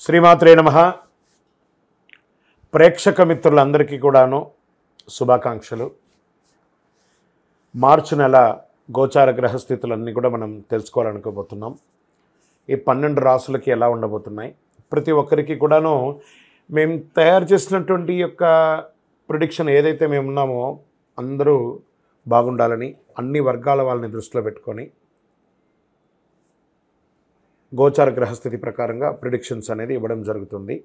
శ్రీమాత్రే నమః. ప్రేక్షక మిత్రులందరికీ కూడాను శుభాకాంక్షలు. మార్చి నెల గోచార గ్రహస్థితులన్నీ కూడా మనం తెలుసుకోవాలనుకోబోతున్నాం. ఈ 12 రాసులకి ఎలా ఉండబోతున్నాయి, ప్రతి ఒక్కరికి కూడాను మేము తయారు చేసినటువంటి యొక్క ప్రిడిక్షన్ ఏదైతే మేము ఉన్నామో అందరూ బాగుండాలని అన్ని వర్గాల వాళ్ళని దృష్టిలో పెట్టుకొని గోచార గ్రహస్థితి ప్రకారంగా ప్రిడిక్షన్స్ అనేది ఇవ్వడం జరుగుతుంది.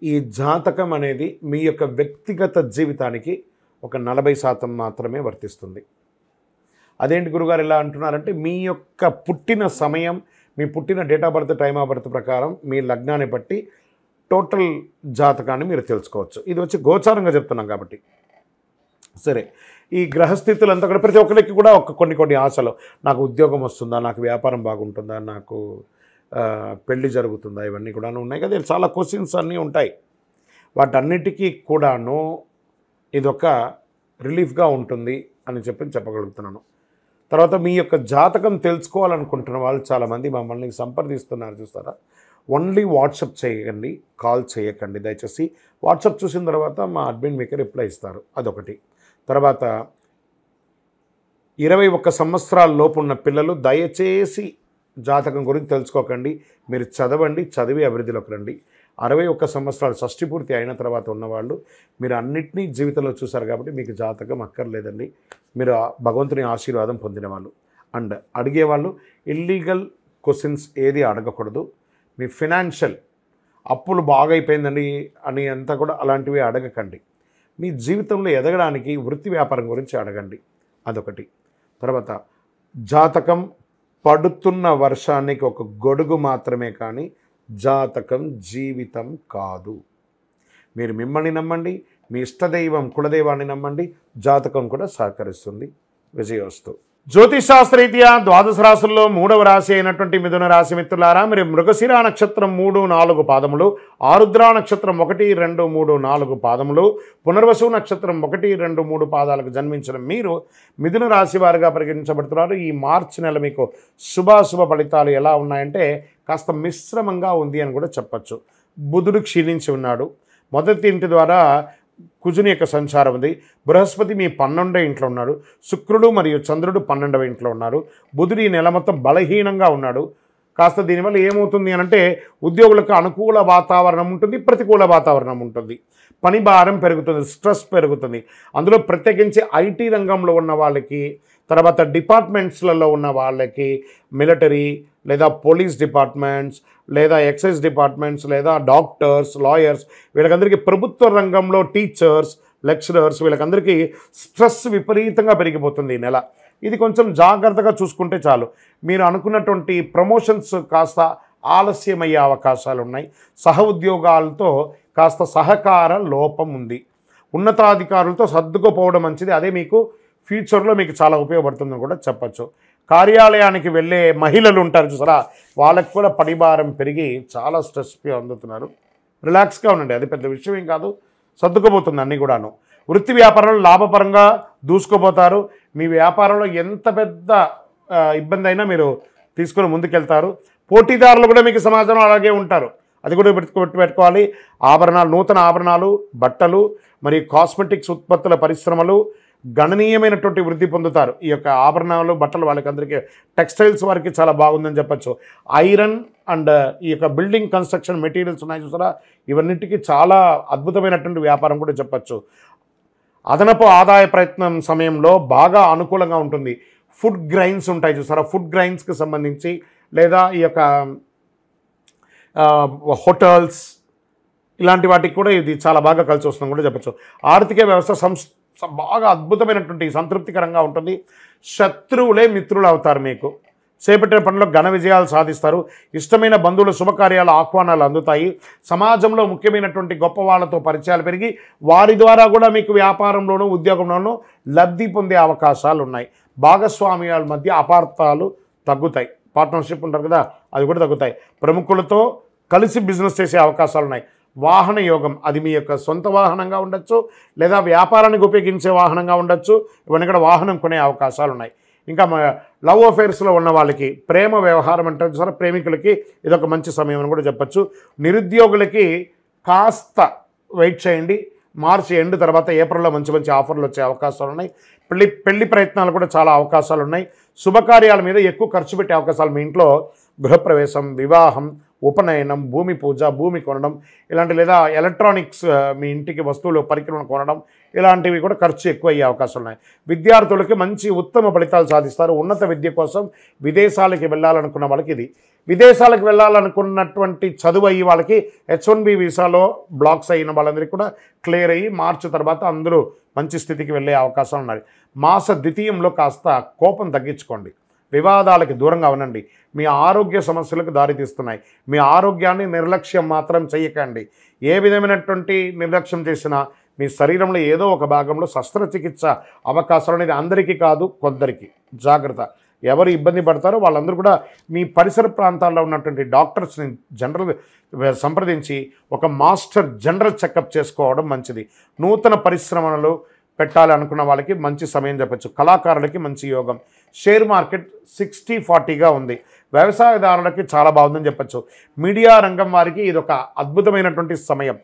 ఈ జాతకం అనేది మీ యొక్క వ్యక్తిగత జీవితానికి ఒక 40% మాత్రమే వర్తిస్తుంది. అదేంటి గురుగారు ఇలా అంటున్నారంటే, మీ యొక్క పుట్టిన సమయం, మీ పుట్టిన date of birth, time of birth ప్రకారం మీ లగ్నాన్ని బట్టి టోటల్ జాతకాన్ని మీరు తెలుసుకోవచ్చు. ఇది వచ్చి గోచారంగా చెప్తున్నాం కాబట్టి. సరే, ఈ గ్రహస్థితులంతా కూడా ప్రతి ఒక్కరికి కూడా కొన్ని ఆశలు, నాకు ఉద్యోగం వస్తుందా, నాకు వ్యాపారం బాగుంటుందా, నాకు పెళ్ళి జరుగుతుందా, ఇవన్నీ కూడా ఉన్నాయి కదా. చాలా క్వశ్చన్స్ అన్నీ ఉంటాయి. వాటన్నిటికీ కూడాను ఇదొక రిలీఫ్గా ఉంటుంది అని చెప్పగలుగుతున్నాను. తర్వాత మీ యొక్క జాతకం తెలుసుకోవాలనుకుంటున్న వాళ్ళు చాలామంది మమ్మల్ని సంప్రదిస్తున్నారు చూస్తారా. ఓన్లీ వాట్సాప్ చేయకండి, కాల్ చేయకండి దయచేసి. వాట్సాప్ చూసిన తర్వాత మా అడ్మిన్ మీకు రిప్లై ఇస్తారు. అదొకటి. తర్వాత 21 సంవత్సరాల లోపు ఉన్న పిల్లలు దయచేసి జాతకం గురించి తెలుసుకోకండి. మీరు చదవండి, చదివి అభివృద్ధిలోకి రండి. 61 సంవత్సరాలు షష్ఠి పూర్తి అయిన తర్వాత ఉన్నవాళ్ళు మీరు అన్నిటినీ జీవితంలో చూశారు కాబట్టి మీకు జాతకం అక్కర్లేదండి. మీరు భగవంతుని ఆశీర్వాదం పొందిన వాళ్ళు. అండ్ అడిగేవాళ్ళు ఇల్లీగల్ క్వశ్చన్స్ ఏది అడగకూడదు. మీ ఫినాన్షియల్ అప్పులు బాగా అయిపోయిందండి అని అంతా కూడా అలాంటివి అడగకండి. మీ జీవితంలో ఎదగడానికి వృత్తి వ్యాపారం గురించి అడగండి. అదొకటి. తర్వాత జాతకం పడుతున్న వర్షానికి ఒక గొడుగు మాత్రమే, కానీ జాతకం జీవితం కాదు. మీరు మిమ్మల్ని నమ్మండి, మీ ఇష్టదైవం కులదైవాన్ని నమ్మండి, జాతకం కూడా సహకరిస్తుంది. విజయోస్తు. జ్యోతిషాస్త్రరీత్యా ద్వాదశ రాశుల్లో 3వ రాశి అయినటువంటి మిథున రాశి మిత్రులారా, మీరు మృగశిర నక్షత్రం 3, 4 పాదములు, ఆరుద్ర నక్షత్రం 1, 2, 3, 4 పాదములు, పునర్వసు నక్షత్రం 1, 2, 3 పాదాలకు జన్మించిన మీరు మిథున రాశి వారిగా పరిగణించబడుతున్నారు. ఈ మార్చి నెల మీకు శుభాశుభ ఫలితాలు ఎలా ఉన్నాయంటే కాస్త మిశ్రమంగా ఉంది అని కూడా చెప్పచ్చు. బుధుడు క్షీణించి ఉన్నాడు. మొదటి ఇంటి ద్వారా కుజుని యొక్క సంచారం ఉంది. బృహస్పతి మీ 12వ ఇంట్లో ఉన్నాడు. శుక్రుడు మరియు చంద్రుడు 12వ ఇంట్లో ఉన్నారు. బుధుడు ఈ నెల మొత్తం బలహీనంగా ఉన్నాడు. కాస్త దీనివల్ల ఏమవుతుంది అనంటే ఉద్యోగులకు అనుకూల వాతావరణం ఉంటుంది, ప్రతికూల వాతావరణం ఉంటుంది. పని భారం పెరుగుతుంది, స్ట్రెస్ పెరుగుతుంది. అందులో ప్రత్యేకించి ఐటీ రంగంలో ఉన్న వాళ్ళకి, తర్వాత డిపార్ట్మెంట్స్లలో ఉన్న వాళ్ళకి, మిలిటరీ లేదా పోలీస్ డిపార్ట్మెంట్స్ లేదా ఎక్సైజ్ డిపార్ట్మెంట్స్ లేదా డాక్టర్స్, లాయర్స్, వీళ్ళకందరికీ ప్రభుత్వ రంగంలో టీచర్స్, లెక్చరర్స్, వీళ్ళకందరికీ స్ట్రెస్ విపరీతంగా పెరిగిపోతుంది ఈ నెల. ఇది కొంచెం జాగ్రత్తగా చూసుకుంటే చాలు. మీరు అనుకున్నటువంటి ప్రమోషన్స్ కాస్త ఆలస్యమయ్యే అవకాశాలు ఉన్నాయి. సహ ఉద్యోగాలతో కాస్త సహకార లోపం ఉంది. ఉన్నతాధికారులతో సర్దుకుపోవడం మంచిది. అదే మీకు ఫ్యూచర్లో మీకు చాలా ఉపయోగపడుతుందని కూడా చెప్పచ్చు. కార్యాలయానికి వెళ్ళే మహిళలు ఉంటారు చూసారా, వాళ్ళకి కూడా పనిభారం పెరిగి చాలా స్ట్రెస్ అందుతున్నారు. రిలాక్స్గా ఉండండి, అది పెద్ద విషయం ఏం కాదు, సర్దుకుపోతుంది అన్నీ కూడాను. వృత్తి వ్యాపారంలో లాభపరంగా దూసుకుపోతారు. మీ వ్యాపారంలో ఎంత పెద్ద ఇబ్బంది అయినా మీరు తీసుకొని ముందుకెళ్తారు. పోటీదారులు కూడా మీకు సమాజంలో అలాగే ఉంటారు, అది కూడా పెట్టుకోవాలి. ఆభరణాలు, నూతన ఆభరణాలు, బట్టలు మరియు కాస్మెటిక్స్ ఉత్పత్తుల పరిశ్రమలు గణనీయమైనటువంటి వృద్ధి పొందుతారు. ఈ యొక్క ఆభరణాలు, బట్టలు వాళ్ళకందరికీ, టెక్స్టైల్స్ వారికి చాలా బాగుందని చెప్పచ్చు. ఐరన్ అండ్ ఈ యొక్క బిల్డింగ్ కన్స్ట్రక్షన్ మెటీరియల్స్ ఉన్నాయి చూసారా, ఇవన్నిటికీ చాలా అద్భుతమైనటువంటి వ్యాపారం కూడా చెప్పచ్చు. అదనపు ఆదాయ ప్రయత్నం సమయంలో బాగా అనుకూలంగా ఉంటుంది. ఫుడ్ గ్రైన్స్ ఉంటాయి చూసారా, ఫుడ్ గ్రైన్స్కి సంబంధించి లేదా ఈ యొక్క హోటల్స్ ఇలాంటి వాటికి కూడా ఇది చాలా బాగా కలిసి వస్తుందని కూడా చెప్పచ్చు. ఆర్థిక వ్యవస్థ బాగా అద్భుతమైనటువంటి సంతృప్తికరంగా ఉంటుంది. శత్రువులే మిత్రులు అవుతారు. మీకు చేపట్టిన పనుల్లో ఘన విజయాలు సాధిస్తారు. ఇష్టమైన బంధువుల శుభకార్యాల ఆహ్వానాలు అందుతాయి. సమాజంలో ముఖ్యమైనటువంటి గొప్ప వాళ్ళతో పరిచయాలు పెరిగి వారి ద్వారా కూడా మీకు వ్యాపారంలోనూ ఉద్యోగంలోనూ లబ్ధి పొందే అవకాశాలు ఉన్నాయి. భాగస్వామ్యాల మధ్య అపార్థాలు తగ్గుతాయి. పార్ట్నర్షిప్ ఉంటారు కదా, అది కూడా తగ్గుతాయి. ప్రముఖులతో కలిసి బిజినెస్ చేసే అవకాశాలు ఉన్నాయి. వాహన యోగం, అది మీ యొక్క సొంత వాహనంగా ఉండొచ్చు లేదా వ్యాపారానికి ఉపయోగించే వాహనంగా ఉండొచ్చు. ఇవన్నీ కూడా వాహనం కొనే అవకాశాలు ఉన్నాయి. ఇంకా లవ్ అఫేర్స్లో ఉన్న వాళ్ళకి ప్రేమ వ్యవహారం అంటే సరే ప్రేమికులకి ఇదొక మంచి సమయం అని కూడా చెప్పచ్చు. నిరుద్యోగులకి కాస్త వెయిట్ చేయండి. మార్చి ఎండ్ తర్వాత ఏప్రిల్లో మంచి మంచి ఆఫర్లు వచ్చే అవకాశాలు ఉన్నాయి. పెళ్లి ప్రయత్నాలు కూడా చాలా అవకాశాలు ఉన్నాయి. శుభకార్యాల మీద ఎక్కువ ఖర్చు పెట్టే అవకాశాలు, మీ ఇంట్లో గృహప్రవేశం, వివాహం, ఉపనయనం, భూమి పూజ, భూమి కొనడం ఇలాంటి, లేదా ఎలక్ట్రానిక్స్ మీ ఇంటికి వస్తువులు పరికరం కొనడం ఇలాంటివి కూడా ఖర్చు ఎక్కువ అయ్యే అవకాశాలు ఉన్నాయి. విద్యార్థులకి మంచి ఉత్తమ ఫలితాలు సాధిస్తారు. ఉన్నత విద్య కోసం విదేశాలకి వెళ్ళాలనుకున్న వాళ్ళకి ఇది. విదేశాలకు వెళ్ళాలనుకున్నటువంటి చదువు అయ్యి వాళ్ళకి H1B వీసాలో బ్లాక్స్ అయిన వాళ్ళందరికీ కూడా క్లియర్ అయ్యి మార్చి తర్వాత అందరూ మంచి స్థితికి వెళ్ళే అవకాశాలు ఉన్నాయి. మాస ద్వితీయంలో కాస్త కోపం తగ్గించుకోండి. వివాదాలకి దూరంగా ఉండండి. మీ ఆరోగ్య సమస్యలకు దారితీస్తున్నాయి. మీ ఆరోగ్యాన్ని నిర్లక్ష్యం మాత్రం చేయకండి. ఏ విధమైనటువంటి నిర్లక్ష్యం చేసినా మీ శరీరంలో ఏదో ఒక భాగంలో శస్త్రచికిత్స అవకాశాలు అనేది అందరికీ కాదు, కొందరికి. జాగ్రత్త. ఎవరు ఇబ్బంది పడతారో వాళ్ళందరూ కూడా మీ పరిసర ప్రాంతాల్లో ఉన్నటువంటి డాక్టర్స్ని సంప్రదించి ఒక మాస్టర్ జనరల్ చెకప్ చేసుకోవడం మంచిది. నూతన పరిశ్రమలు పెట్టాలి అనుకున్న వాళ్ళకి మంచి సమయం చెప్పచ్చు. కళాకారులకి మంచి యోగం. షేర్ మార్కెట్ 60-40గా ఉంది. వ్యవసాయదారులకి చాలా బాగుందని చెప్పచ్చు. మీడియా రంగం వారికి ఇదొక అద్భుతమైనటువంటి సమయం.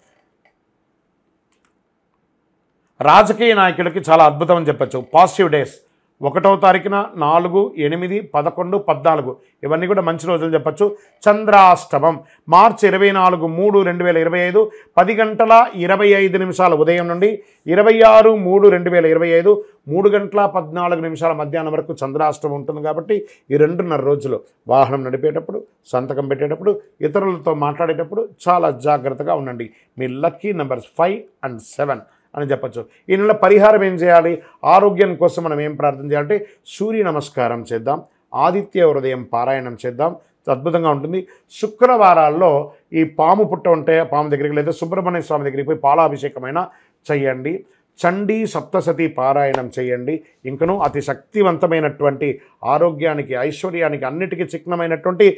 రాజకీయ నాయకులకి చాలా అద్భుతం అని చెప్పచ్చు. పాజిటివ్ డేస్ 1వ తారీఖున 4, 8, 11, 14 ఇవన్నీ కూడా మంచి రోజులు చెప్పచ్చు. చంద్రాష్టమం మార్చి 24, 3, 2025 10 గంటల 25 నిమిషాలు ఉదయం నుండి 26, 3, 2025 3 గంటల 14 నిమిషాల మధ్యాహ్నం వరకు చంద్రాష్టమం ఉంటుంది. కాబట్టి ఈ 2.5 రోజులు వాహనం నడిపేటప్పుడు, సంతకం పెట్టేటప్పుడు, ఇతరులతో మాట్లాడేటప్పుడు చాలా జాగ్రత్తగా ఉండండి. మీ లక్కీ నెంబర్స్ 5 and 7 అని చెప్పచ్చు. ఈ నెల పరిహారం ఏం చేయాలి? ఆరోగ్యం కోసం మనం ఏం ప్రార్థన చేయాలంటే సూర్య నమస్కారం చేద్దాం, ఆదిత్య హృదయం పారాయణం చేద్దాం, అద్భుతంగా ఉంటుంది. శుక్రవారాల్లో ఈ పాము పుట్ట ఉంటే పాము దగ్గరికి లేదా సుబ్రహ్మణ్య స్వామి దగ్గరికి పోయి పాలాభిషేకమైన చేయండి. చండీ సప్తసతి పారాయణం చేయండి. ఇంకనూ అతి శక్తివంతమైనటువంటి ఆరోగ్యానికి, ఐశ్వర్యానికి, అన్నిటికీ చిహ్నమైనటువంటి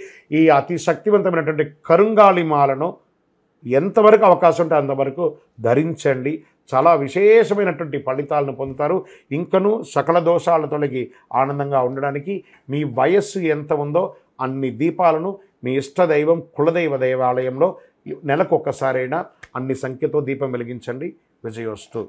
ఈ అతి శక్తివంతమైనటువంటి కరుంగాలి మాలను ఎంతవరకు అవకాశం ఉంటే అంతవరకు ధరించండి. చాలా విశేషమైనటువంటి ఫలితాలను పొందుతారు. ఇంకనూ సకల దోషాల తొలగి ఆనందంగా ఉండడానికి మీ వయస్సు ఎంత ఉందో అన్ని దీపాలను మీ ఇష్టదైవం కులదైవ దేవాలయంలో నెలకొకసారైనా అన్ని సంఖ్యతో దీపం వెలిగించండి. విజయోస్తు.